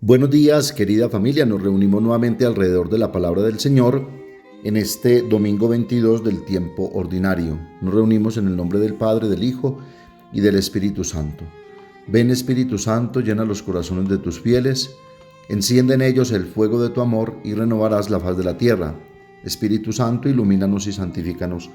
Buenos días, querida familia. Nos reunimos nuevamente alrededor de la palabra del Señor en este domingo 22 del tiempo ordinario. Nos reunimos en el nombre del Padre, del Hijo y del Espíritu Santo. Ven, Espíritu Santo, llena los corazones de tus fieles, enciende en ellos el fuego de tu amor y renovarás la faz de la tierra. Espíritu Santo, ilumínanos y santifícanos.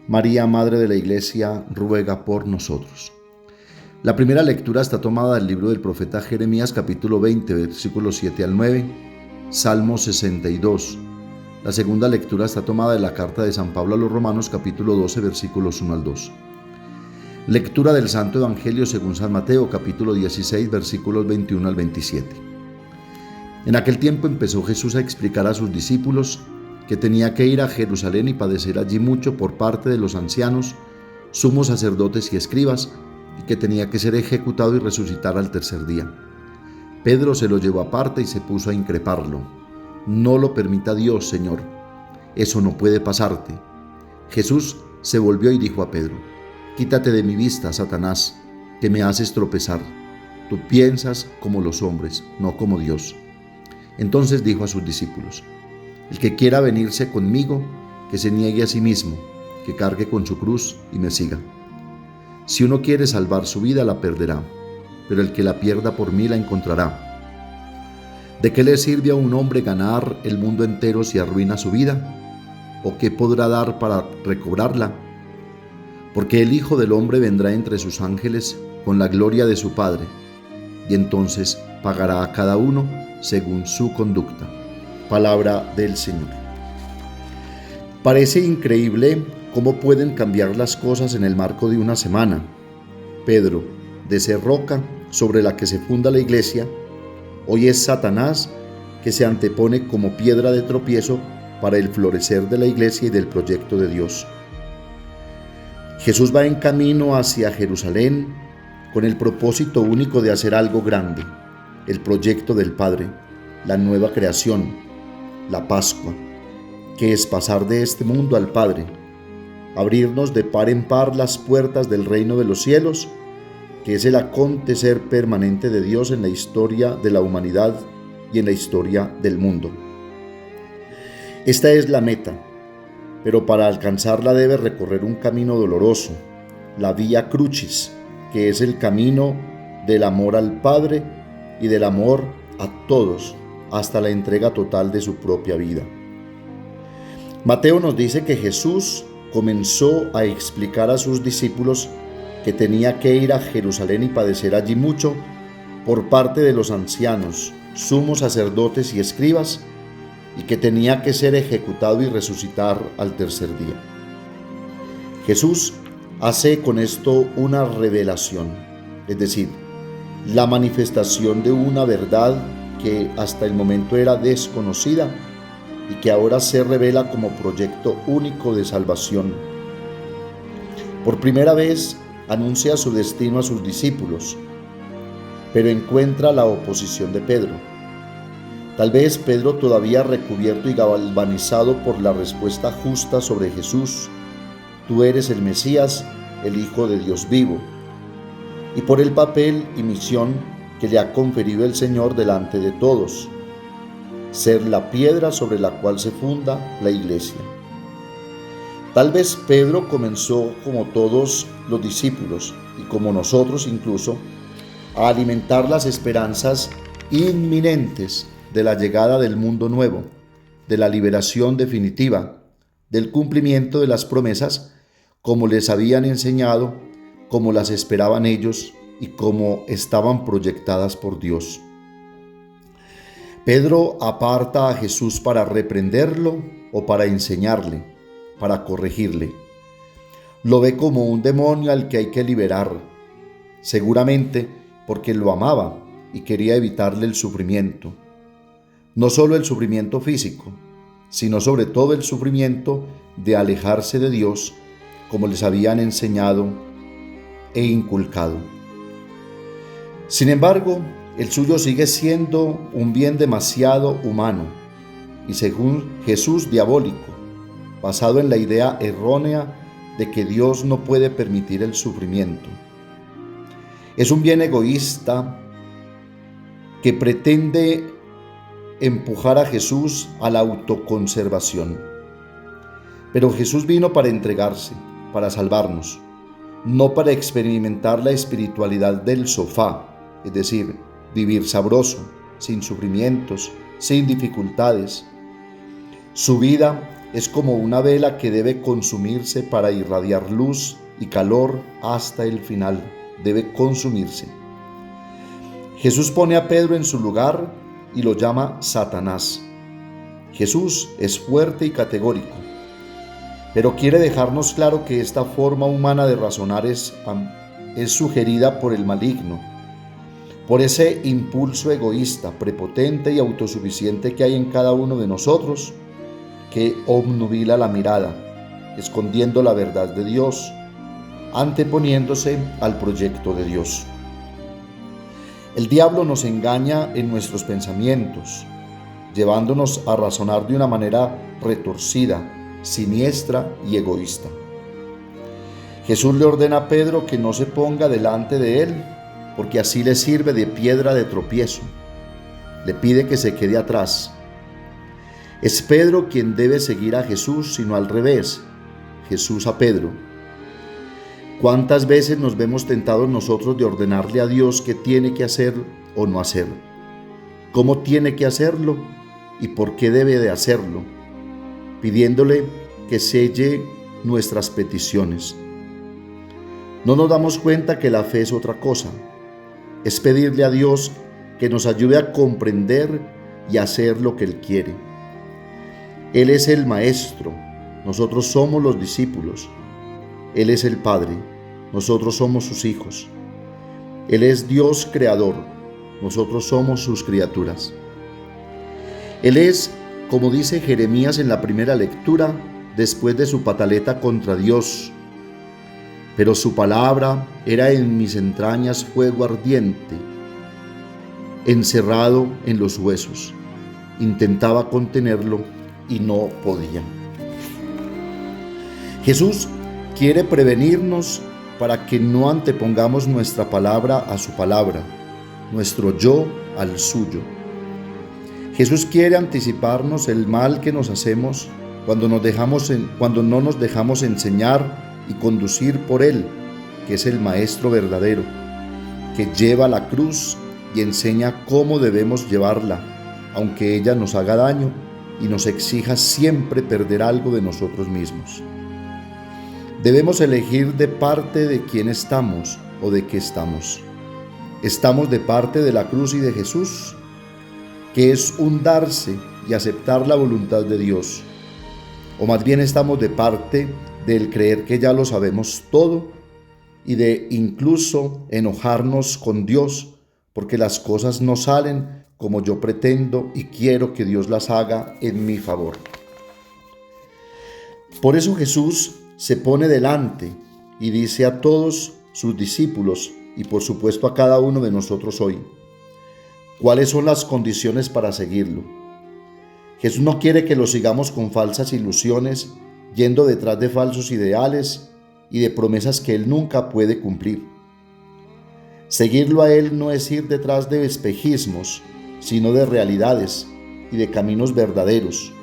María, Madre de la Iglesia, ruega por nosotros. La primera lectura está tomada del libro del profeta Jeremías, capítulo 20, versículos 7 al 9, Salmo 62. La segunda lectura está tomada de la carta de San Pablo a los Romanos, capítulo 12, versículos 1 al 2. Lectura del Santo Evangelio según San Mateo, capítulo 16, versículos 21 al 27. En aquel tiempo empezó Jesús a explicar a sus discípulos que tenía que ir a Jerusalén y padecer allí mucho por parte de los ancianos, sumos sacerdotes y escribas, y que tenía que ser ejecutado y resucitar al tercer día. Pedro se lo llevó aparte y se puso a increparlo. No lo permita Dios, Señor. Eso no puede pasarte. Jesús se volvió y dijo a Pedro: Quítate de mi vista, Satanás, que me haces tropezar. Tú piensas como los hombres, no como Dios. Entonces dijo a sus discípulos: El que quiera venirse conmigo, que se niegue a sí mismo, que cargue con su cruz y me siga. Si uno quiere salvar su vida, la perderá, pero el que la pierda por mí la encontrará. ¿De qué le sirve a un hombre ganar el mundo entero si arruina su vida? ¿O qué podrá dar para recobrarla? Porque el Hijo del Hombre vendrá entre sus ángeles con la gloria de su Padre, y entonces pagará a cada uno según su conducta. Palabra del Señor. Parece increíble cómo pueden cambiar las cosas en el marco de una semana. Pedro, de ser roca sobre la que se funda la iglesia, hoy es Satanás, que se antepone como piedra de tropiezo para el florecer de la iglesia y del proyecto de Dios. Jesús va en camino hacia Jerusalén con el propósito único de hacer algo grande, el proyecto del Padre, la nueva creación, la Pascua, que es pasar de este mundo al Padre, abrirnos de par en par las puertas del reino de los cielos, que es el acontecer permanente de Dios en la historia de la humanidad y en la historia del mundo. Esta es la meta, pero para alcanzarla debe recorrer un camino doloroso, la Vía Crucis, que es el camino del amor al Padre y del amor a todos, hasta la entrega total de su propia vida. Mateo nos dice que Jesús comenzó a explicar a sus discípulos que tenía que ir a Jerusalén y padecer allí mucho por parte de los ancianos, sumos sacerdotes y escribas, y que tenía que ser ejecutado y resucitar al tercer día. Jesús hace con esto una revelación, es decir, la manifestación de una verdad que hasta el momento era desconocida y que ahora se revela como proyecto único de salvación. Por primera vez anuncia su destino a sus discípulos, pero encuentra la oposición de Pedro. Tal vez Pedro, todavía recubierto y galvanizado por la respuesta justa sobre Jesús: Tú eres el Mesías, el Hijo de Dios vivo, y por el papel y misión que le ha conferido el Señor delante de todos: ser la piedra sobre la cual se funda la iglesia. Tal vez Pedro comenzó, como todos los discípulos y como nosotros incluso, a alimentar las esperanzas inminentes de la llegada del mundo nuevo, de la liberación definitiva, del cumplimiento de las promesas como les habían enseñado, como las esperaban ellos y como estaban proyectadas por Dios. Pedro aparta a Jesús para reprenderlo o para enseñarle, para corregirle. Lo ve como un demonio al que hay que liberar, seguramente porque lo amaba y quería evitarle el sufrimiento. No solo el sufrimiento físico, sino sobre todo el sufrimiento de alejarse de Dios, como les habían enseñado e inculcado. Sin embargo, el suyo sigue siendo un bien demasiado humano y, según Jesús, diabólico, basado en la idea errónea de que Dios no puede permitir el sufrimiento. Es un bien egoísta que pretende empujar a Jesús a la autoconservación. Pero Jesús vino para entregarse, para salvarnos, no para experimentar la espiritualidad del sofá, es decir, vivir sabroso, sin sufrimientos, sin dificultades. Su vida es como una vela que debe consumirse para irradiar luz y calor hasta el final. Debe consumirse. Jesús pone a Pedro en su lugar y lo llama Satanás. Jesús es fuerte y categórico, pero quiere dejarnos claro que esta forma humana de razonar es sugerida por el maligno, por ese impulso egoísta, prepotente y autosuficiente que hay en cada uno de nosotros, que obnubila la mirada, escondiendo la verdad de Dios, anteponiéndose al proyecto de Dios. El diablo nos engaña en nuestros pensamientos, llevándonos a razonar de una manera retorcida, siniestra y egoísta. Jesús le ordena a Pedro que no se ponga delante de él, porque así le sirve de piedra de tropiezo. Le pide que se quede atrás. Es Pedro quien debe seguir a Jesús, sino al revés, Jesús a Pedro. ¿Cuántas veces nos vemos tentados nosotros de ordenarle a Dios qué tiene que hacer o no hacer? ¿Cómo tiene que hacerlo y por qué debe de hacerlo? Pidiéndole que selle nuestras peticiones. No nos damos cuenta que la fe es otra cosa. Es pedirle a Dios que nos ayude a comprender y hacer lo que Él quiere. Él es el Maestro, nosotros somos los discípulos. Él es el Padre, nosotros somos sus hijos. Él es Dios creador, nosotros somos sus criaturas. Él es, como dice Jeremías en la primera lectura, después de su pataleta contra Dios: pero su palabra era en mis entrañas fuego ardiente, encerrado en los huesos. Intentaba contenerlo y no podía. Jesús quiere prevenirnos para que no antepongamos nuestra palabra a su palabra, nuestro yo al suyo. Jesús quiere anticiparnos el mal que nos hacemos cuando no nos dejamos enseñar y conducir por Él, que es el Maestro verdadero, que lleva la cruz y enseña cómo debemos llevarla, aunque ella nos haga daño y nos exija siempre perder algo de nosotros mismos. Debemos elegir de parte de quién estamos o de qué estamos. ¿Estamos de parte de la cruz y de Jesús, que es un darse y aceptar la voluntad de Dios? ¿O más bien estamos de parte del creer que ya lo sabemos todo y de incluso enojarnos con Dios porque las cosas no salen como yo pretendo y quiero que Dios las haga en mi favor? Por eso Jesús se pone delante y dice a todos sus discípulos, y por supuesto a cada uno de nosotros hoy, cuáles son las condiciones para seguirlo. Jesús no quiere que lo sigamos con falsas ilusiones, yendo detrás de falsos ideales y de promesas que Él nunca puede cumplir. Seguirlo a Él no es ir detrás de espejismos, sino de realidades y de caminos verdaderos,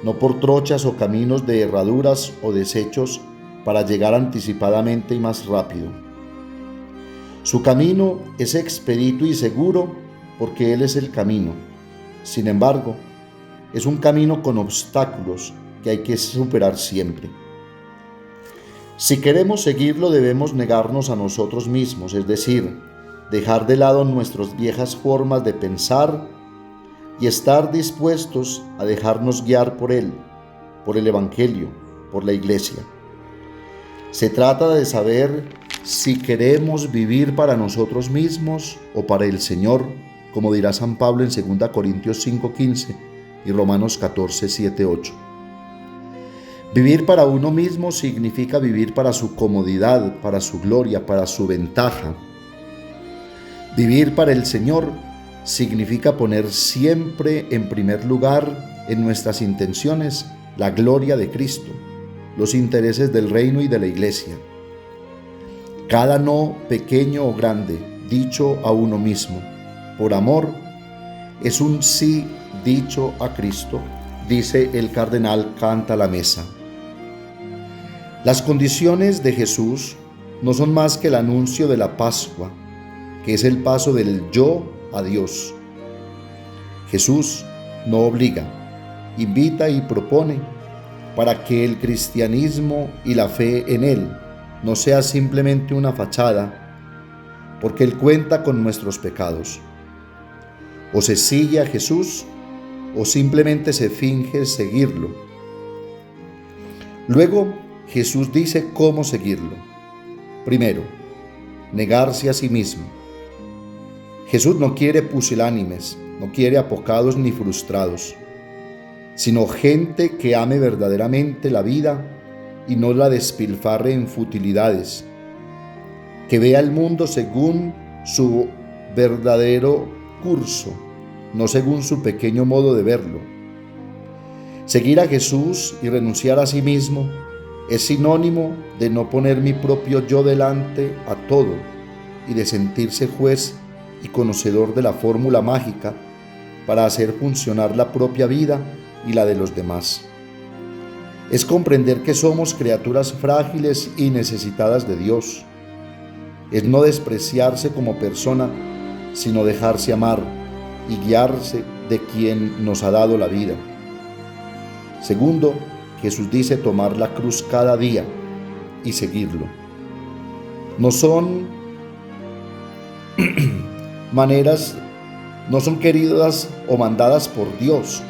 no por trochas o caminos de herraduras o desechos para llegar anticipadamente y más rápido. Su camino es expedito y seguro porque Él es el camino. Sin embargo, es un camino con obstáculos que hay que superar siempre. Si queremos seguirlo, debemos negarnos a nosotros mismos, es decir, dejar de lado nuestras viejas formas de pensar y estar dispuestos a dejarnos guiar por Él, por el Evangelio, por la Iglesia. Se trata de saber si queremos vivir para nosotros mismos o para el Señor, como dirá San Pablo en 2 Corintios 5:15 y Romanos 14:7-8. Vivir para uno mismo significa vivir para su comodidad, para su gloria, para su ventaja. Vivir para el Señor significa poner siempre en primer lugar en nuestras intenciones la gloria de Cristo, los intereses del reino y de la Iglesia. Cada no, pequeño o grande, dicho a uno mismo, por amor, es un sí dicho a Cristo, dice el cardenal Cantalamessa. Las condiciones de Jesús no son más que el anuncio de la Pascua, que es el paso del yo a Dios. Jesús no obliga, invita y propone para que el cristianismo y la fe en Él no sea simplemente una fachada, porque Él cuenta con nuestros pecados. O se sigue a Jesús o simplemente se finge seguirlo. Luego, Jesús dice cómo seguirlo. Primero, negarse a sí mismo. Jesús no quiere pusilánimes, no quiere apocados ni frustrados, sino gente que ame verdaderamente la vida y no la despilfarre en futilidades, que vea el mundo según su verdadero curso, no según su pequeño modo de verlo. Seguir a Jesús y renunciar a sí mismo es sinónimo de no poner mi propio yo delante a todo y de sentirse juez y conocedor de la fórmula mágica para hacer funcionar la propia vida y la de los demás. Es comprender que somos criaturas frágiles y necesitadas de Dios. Es no despreciarse como persona, sino dejarse amar y guiarse de quien nos ha dado la vida. Segundo, Jesús dice tomar la cruz cada día y seguirlo. No son no son queridas o mandadas por Dios,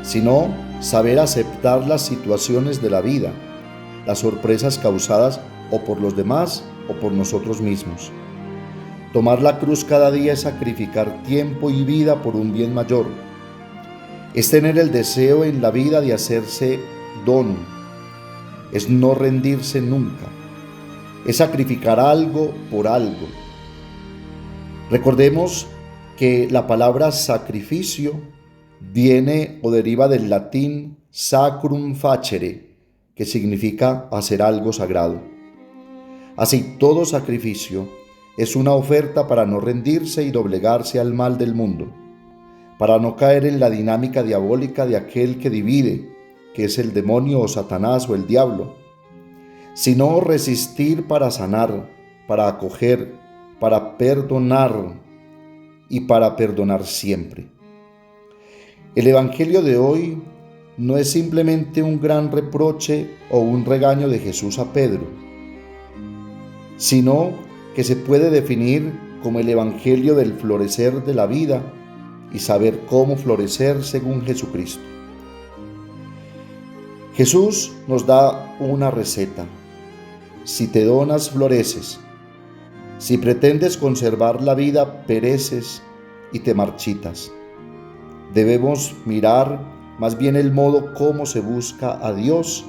sino saber aceptar las situaciones de la vida, las sorpresas causadas o por los demás o por nosotros mismos. Tomar la cruz cada día es sacrificar tiempo y vida por un bien mayor. Es tener el deseo en la vida de hacerse don. Es no rendirse nunca. Es sacrificar algo por algo. Recordemos que la palabra sacrificio viene o deriva del latín sacrum facere, que significa hacer algo sagrado. Así, todo sacrificio es una oferta para no rendirse y doblegarse al mal del mundo, para no caer en la dinámica diabólica de aquel que divide, que es el demonio o Satanás o el diablo, sino resistir para sanar, para acoger, para perdonar y para perdonar siempre. El Evangelio de hoy no es simplemente un gran reproche o un regaño de Jesús a Pedro, sino que se puede definir como el Evangelio del florecer de la vida y saber cómo florecer según Jesucristo. Jesús nos da una receta. Si te donas, floreces. Si pretendes conservar la vida, pereces y te marchitas. Debemos mirar más bien el modo como se busca a Dios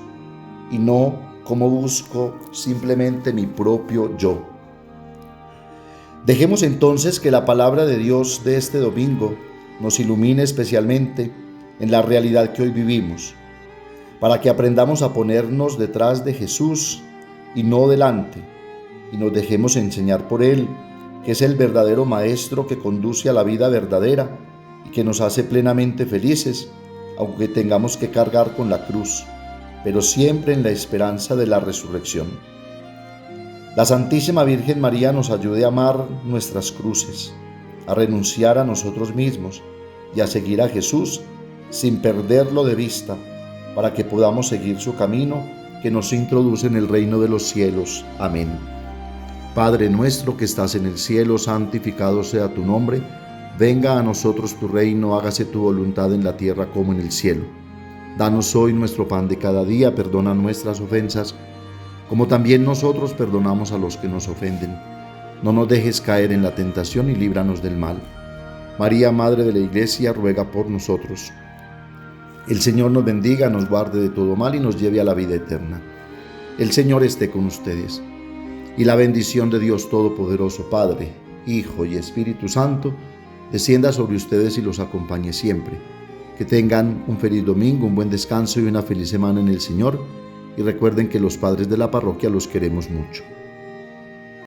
y no cómo busco simplemente mi propio yo. Dejemos entonces que la palabra de Dios de este domingo nos ilumine especialmente en la realidad que hoy vivimos, para que aprendamos a ponernos detrás de Jesús y no delante, y nos dejemos enseñar por Él, que es el verdadero Maestro que conduce a la vida verdadera y que nos hace plenamente felices, aunque tengamos que cargar con la cruz, pero siempre en la esperanza de la resurrección. La Santísima Virgen María nos ayude a amar nuestras cruces, a renunciar a nosotros mismos y a seguir a Jesús sin perderlo de vista, para que podamos seguir su camino que nos introduce en el reino de los cielos. Amén. Padre nuestro que estás en el cielo, santificado sea tu nombre. Venga a nosotros tu reino, hágase tu voluntad en la tierra como en el cielo. Danos hoy nuestro pan de cada día, perdona nuestras ofensas, como también nosotros perdonamos a los que nos ofenden. No nos dejes caer en la tentación y líbranos del mal. María, Madre de la Iglesia, ruega por nosotros. El Señor nos bendiga, nos guarde de todo mal y nos lleve a la vida eterna. El Señor esté con ustedes. Y la bendición de Dios Todopoderoso, Padre, Hijo y Espíritu Santo, descienda sobre ustedes y los acompañe siempre. Que tengan un feliz domingo, un buen descanso y una feliz semana en el Señor. Y recuerden que los padres de la parroquia los queremos mucho.